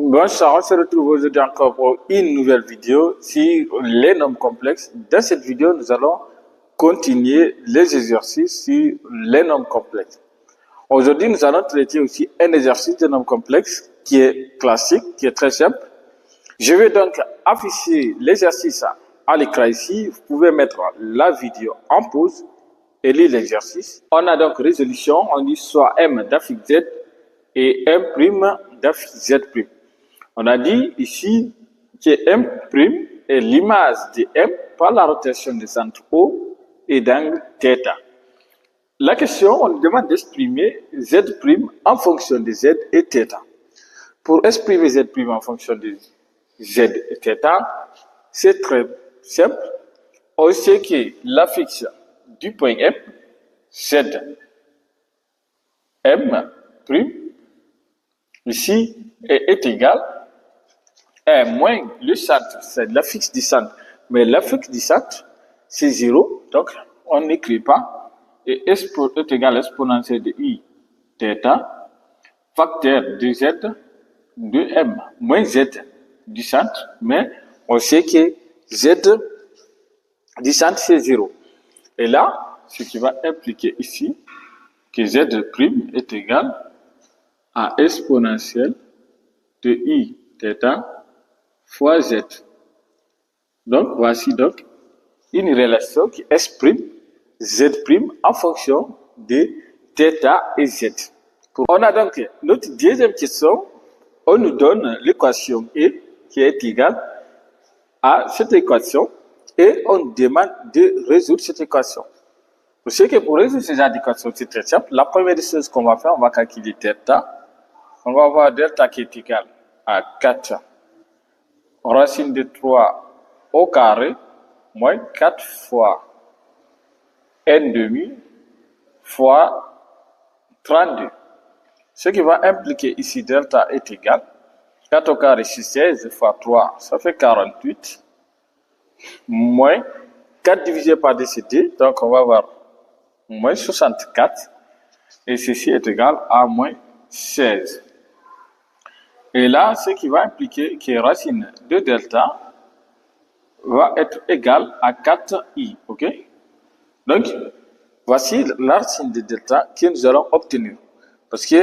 Bonsoir, on se retrouve aujourd'hui encore pour une nouvelle vidéo sur les nombres complexes. Dans cette vidéo, nous allons continuer les exercices sur les nombres complexes. Aujourd'hui, nous allons traiter aussi un exercice de nombres complexes qui est classique, qui est très simple. Je vais donc afficher l'exercice à l'écran ici. Vous pouvez mettre la vidéo en pause et lire l'exercice. On a donc résolution, on dit soit m d'affix z et m' d'affix z'. On a dit ici que m' est l'image de m par la rotation des centres O et d'angle θ. La question, on nous demande d'exprimer z' en fonction de z et θ. Pour exprimer z' en fonction de z et θ, c'est très simple. On sait que l'affixe du point M, z, m', ici, est égal à moins le centre, c'est l'affixe du centre. Mais l'affixe du centre, c'est 0, donc on n'écrit pas. Et est égal à l'exponentielle de i θ, facteur de z, de m, moins z du centre. Mais on sait que z du centre, c'est 0. Et là, ce qui va impliquer ici que z' est égal à exponentielle de i θ fois z. Donc, voici donc une relation qui exprime z' en fonction de θ et z. On a donc notre deuxième question. On nous donne l'équation E qui est égale à cette équation et on demande de résoudre cette équation. Vous savez que pour résoudre ces équations, c'est très simple. La première chose qu'on va faire, on va calculer θ. On va avoir delta qui est égal à 4 racine de 3 au carré moins 4 fois n demi fois 32. Ce qui va impliquer ici delta est égal 4 au carré c'est 16 fois 3, ça fait 48 moins 4 divisé par 2 c'est 2, donc on va avoir moins 64 et ceci est égal à moins 16. Et là, ce qui va impliquer que racine de delta va être égale à 4i, ok? Donc, voici la racine de delta que nous allons obtenir. Parce que,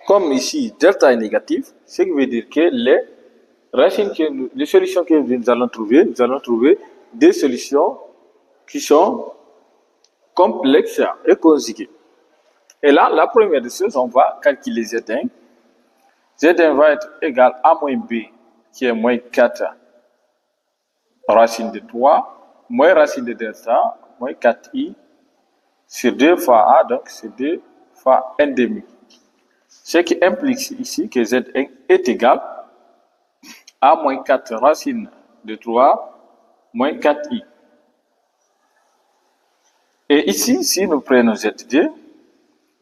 comme ici, delta est négatif, ce qui veut dire que les solutions que nous allons trouver des solutions qui sont complexes et conjuguées. Et là, la première des choses, on va calculer Z1. Z1 va être égal à moins B, qui est moins 4 racine de 3, moins racine de delta, moins 4i, sur 2 fois A, donc c'est 2 fois n demi. Ce qui implique ici que Z1 est égal à moins 4 racine de 3, moins 4i. Et ici, si nous prenons Z2,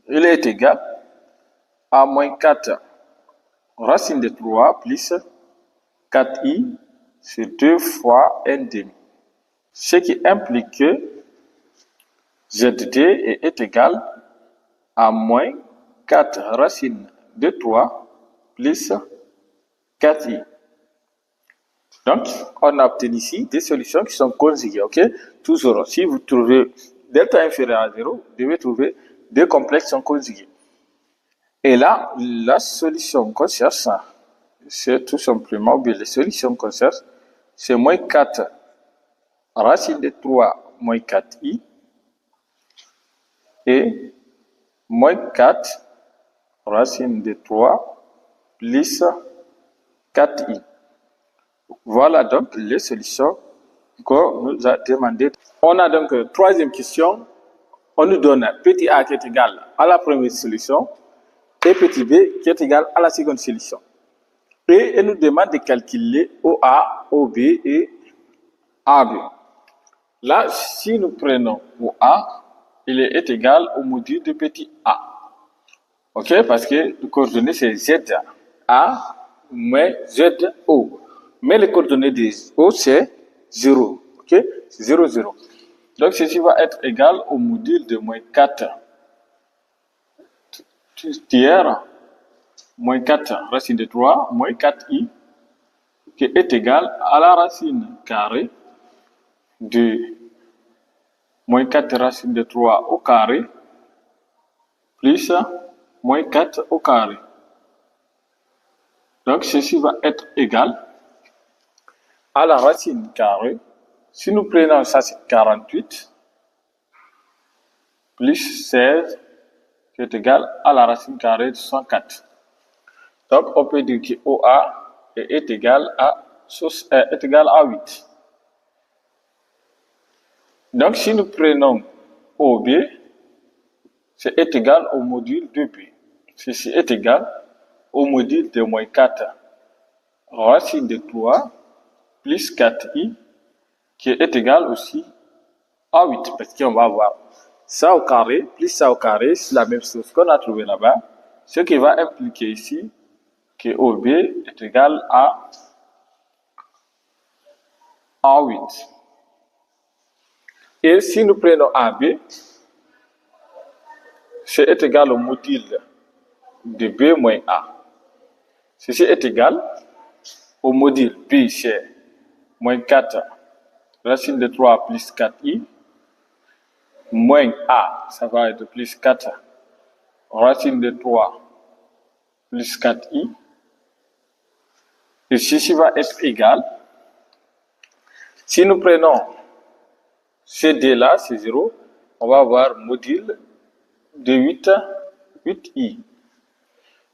il est égal à moins 4 racine de 3 plus 4i sur 2 fois n demi. Ce qui implique que Z2 est égal à moins 4 racine de 3 plus 4i. Donc, on obtient ici des solutions qui sont conjuguées, ok? Toujours, si vous trouvez delta inférieur à 0, vous devez trouver deux complexes qui sont conjugués. Et là, la solution qu'on cherche, c'est tout simplement, bien, les solutions qu'on cherche, c'est moins 4 racine de 3 moins 4i et moins 4 racine de 3 plus 4i. Voilà donc les solutions qu'on nous a demandées. On a donc troisième question. On nous donne petit a qui est égal à la première solution et petit b qui est égal à la seconde solution. Et elle nous demande de calculer OA, OB et AB. Là, si nous prenons OA, il est égal au module de petit a. Ok, parce que le coordonnées c'est ZA moins ZO. Mais les coordonnées de O c'est 0. Ok, c'est 0, 0. Donc ceci va être égal au module de moins 4 tiers moins 4 racine de 3 moins 4i qui est égal à la racine carrée de moins 4 racine de 3 au carré plus moins 4 au carré. Donc, ceci va être égal à la racine carrée. Si nous prenons ça, c'est 48 plus 16 qui est égal à la racine carrée de 104. Donc, on peut dire que OA est égal à 8. Donc, si nous prenons OB, c'est égal au module de B. Ceci est égal au module de moins 4 racine de 3 plus 4i qui est égal aussi à 8 parce qu'on va avoir ça au carré plus ça au carré, c'est la même chose qu'on a trouvé là-bas, ce qui va impliquer ici que OB est égal à 8. Et si nous prenons AB, c'est égal au module de B moins A. Ceci est égal au module B, c'est moins 4 racine de 3 plus 4i, moins A, ça va être plus 4 racine de 3 plus 4i. Et ceci va être égal. Si nous prenons CD là, c'est 0, on va avoir module de 8i.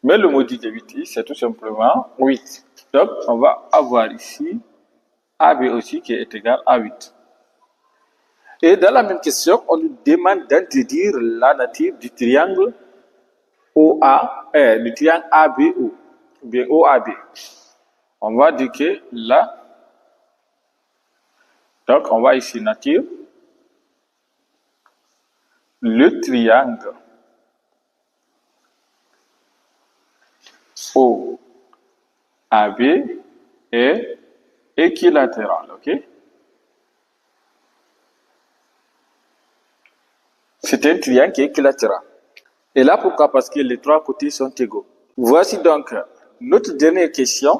Mais le module de 8i, c'est tout simplement 8. Donc, on va avoir ici AB aussi qui est égal à 8. Et dans la même question, on nous demande d'introduire la nature du triangle OA, le triangle ABO, ou bien OAB. On va dire que là, donc on va ici nature, le triangle OAB est équilatéral, ok? C'est un triangle qui est équilatéral. Et là, pourquoi? Parce que les trois côtés sont égaux. Voici donc notre dernière question.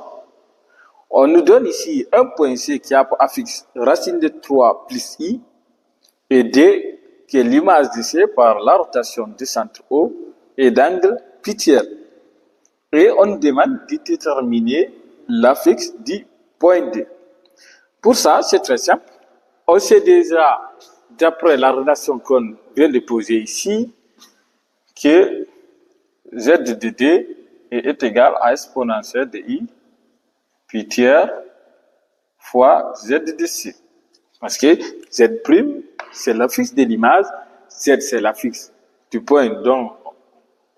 On nous donne ici un point C qui a pour affixe racine de 3 plus I et D qui est l'image de C par la rotation du centre O et d'angle pitié. Et on nous demande de déterminer l'affixe du point D. Pour ça, c'est très simple. On sait déjà, d'après la relation qu'on vient de poser ici, que Z de D est égal à exponentielle de I puis tiers fois Z de C. Parce que Z', c'est l'affixe de l'image, Z, c'est l'affixe du point dont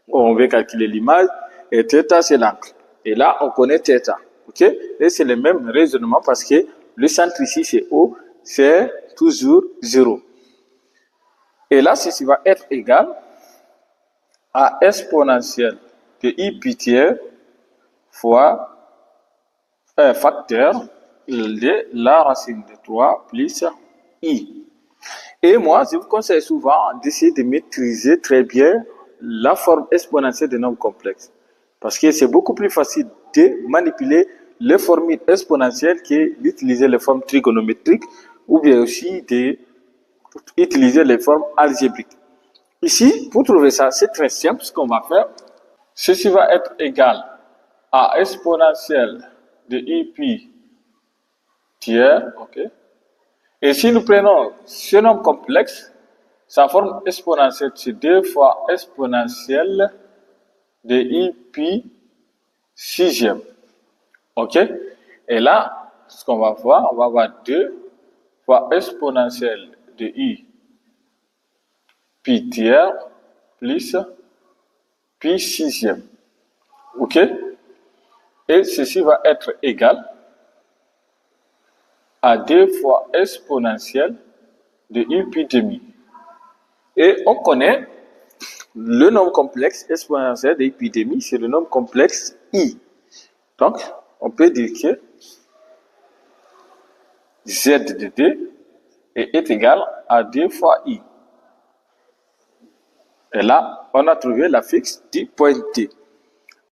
on veut calculer l'image, et θ, c'est l'angle. Et là, on connaît θ. Ok? Et c'est le même raisonnement parce que le centre ici, c'est O, c'est toujours 0. Et là, ceci va être égal à exponentielle de I pi tiers fois facteur de la racine de 3 plus I. Et moi, je vous conseille souvent d'essayer de maîtriser très bien la forme exponentielle des nombres complexes. Parce que c'est beaucoup plus facile de manipuler les formules exponentielles que d'utiliser les formes trigonométriques ou bien aussi d'utiliser les formes algébriques. Ici, pour trouver ça, c'est très simple. Ce qu'on va faire, ceci va être égal à exponentielle de I pi tiers, ok? Et si nous prenons ce nombre complexe, sa forme exponentielle, c'est 2 fois exponentielle de I pi sixième, ok? Et là, ce qu'on va voir, on va avoir 2 fois exponentielle de I pi tiers plus pi sixième, ok? Et ceci va être égal à 2 fois exponentielle de I pi demi. Et on connaît le nombre complexe exponentiel de I pi demi, c'est le nombre complexe I. Donc, on peut dire que Z de D est égal à 2 fois I. Et là, on a trouvé l'affixe du point D.